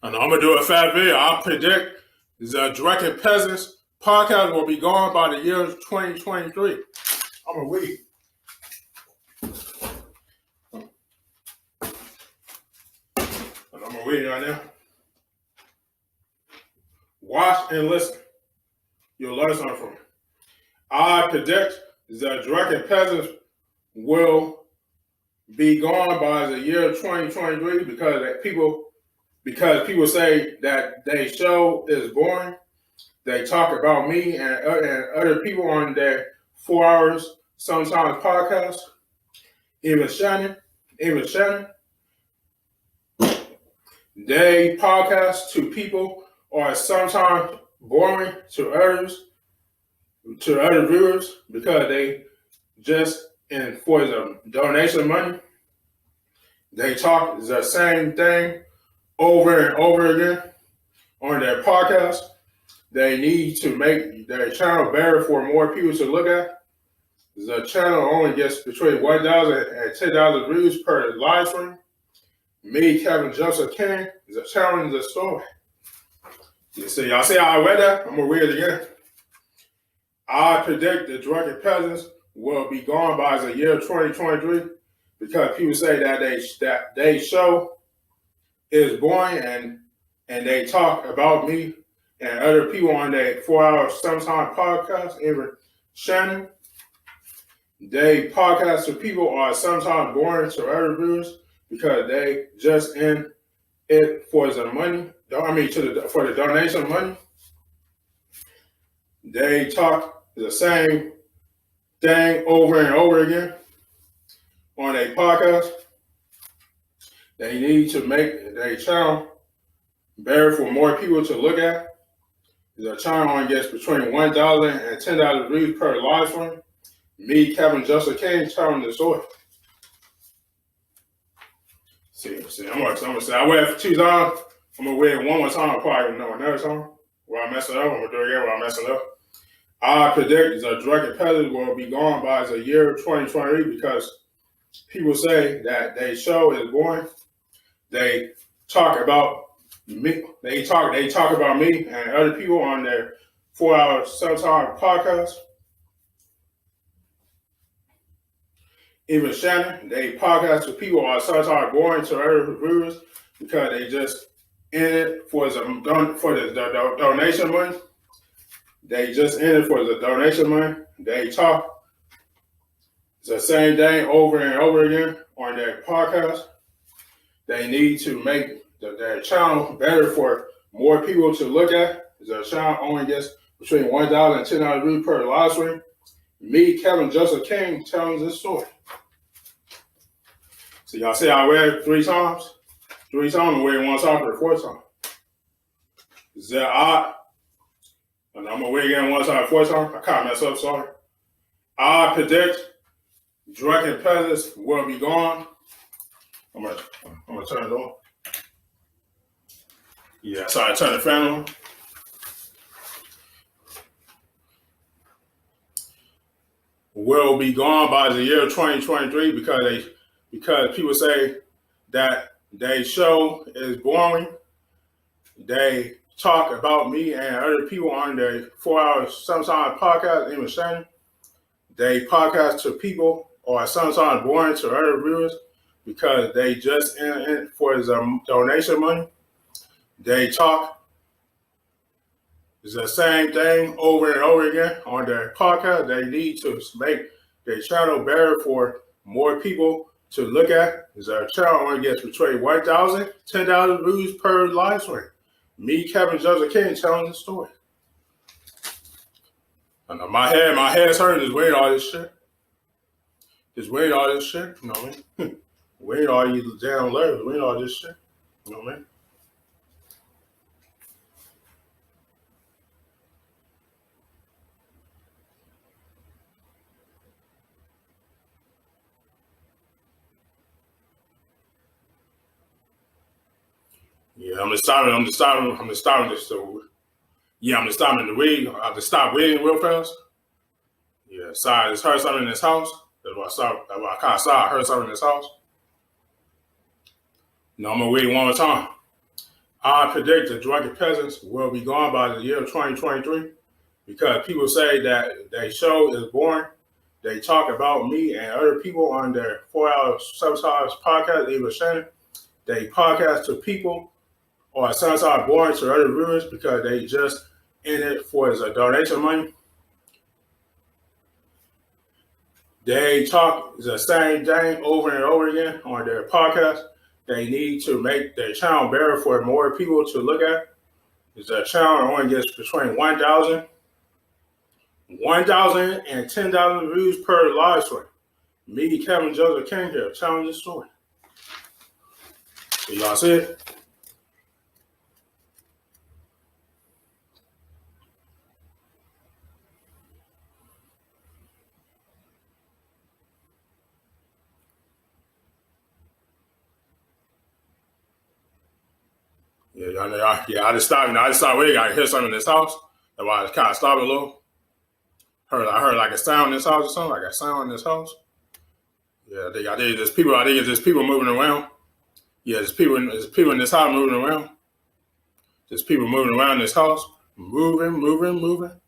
And I'm gonna do a fat video. I predict the Drunken Peasants podcast will be gone by the year 2023. I'm gonna read. And I'm gonna read it right now. Watch and listen. You'll learn something from it. I predict the Drunken Peasants will be gone by the year 2023 because people say that their show is boring. They talk about me and other people on their 4 hours sometimes podcast. Even Shannon, they podcast to people are sometimes boring to other viewers because they just for the donation money. They talk the same thing over and over again on their podcast. They need to make their channel better for more people to look at. The channel only gets between 1,000 and 10,000 views per live stream. Me, Kevin Joseph King, is a challenge the story. You see, y'all see how I read that? I'm gonna read it again. I predict the Drunken Peasants will be gone by the year 2023 because people say that they show is boring and they talk about me and other people on their 4 hours sometimes podcast. Even Shannon, they podcast to people are sometimes boring to other viewers because they just in it for the money. For the donation money. They talk the same thing over and over again on a podcast. They need to make their channel better for more people to look at. The channel only gets between 1,000 and 10,000 views per live stream. Me, Kevin Joseph King, telling the story. See, I'm gonna say I wear it for 2 times. I'm gonna wear it one more time, probably another time. Where I mess it up, I'm gonna do it again where I mess it up. I predict the Drunken Peasants will be gone by the year 2023 because people say that their show is boring. They talk about me. They talk about me and other people on their 4 hour sometimes podcast. Even Shannon, they podcast to people are sometimes boring to other viewers because they just in it for the donation money. They just in it for the donation money. They talk the same thing over and over again on their podcast. They need to make their channel better for more people to look at. The channel only gets between 1,000 and 10,000 views per live stream. Me, Kevin Joseph King, telling this story. So y'all see I wear it 3 times? 3 times and wear it 1 time for the 4th time. Is that odd? And I'm gonna wear it again 1 time, 4th time. I kinda messed up, sorry. I predict Drunken Peasants will be gone. I'm gonna turn it on. Yeah, sorry, turn the fan on. Will be gone by the year 2023 because people say that their show is boring. They talk about me and other people on their 4 hours sometimes podcast, even Shannon. They podcast to people or sometimes boring to other viewers because they just in it for the donation money. They talk the same thing over and over again on their podcast. They need to make their channel better for more people to look at. Their channel only gets between 1,000 and 10,000 views per live stream. Me, Kevin Joseph King, telling the story. I know my head's hurting just wearing all this shit. You know what I mean? Wearing all these damn letters, wearing all this shit. You know what I mean? Yeah, I'm just stopping this. So, yeah, I'm just stopping the read. I have to stop reading real fast. Yeah, sorry, I just heard something in this house. That's why I kind of saw I heard something in this house. No, I'm gonna read it 1 more time. I predict the drunken peasants will be gone by the year 2023 because people say that their show is boring. They talk about me and other people on their 4 hour subsidize podcast, Eva Shannon. They podcast to people or sometimes boring to other viewers because they just in it for the donation money. They talk the same thing over and over again on their podcast. They need to make their channel better for more people to look at. The channel only gets between 1,000 and 10,000 views per live stream. Me, Kevin Joseph King here, telling this story. So y'all see it? Yeah, y'all know. Yeah, I just stopped. I just thought we gotta hear something in this house. That's why I kind of stopped a little. I heard like a sound in this house or something, like a sound in this house. Yeah, I think there's people. I think there's people moving around. Yeah, there's people in this house moving around. There's people moving around this house, moving.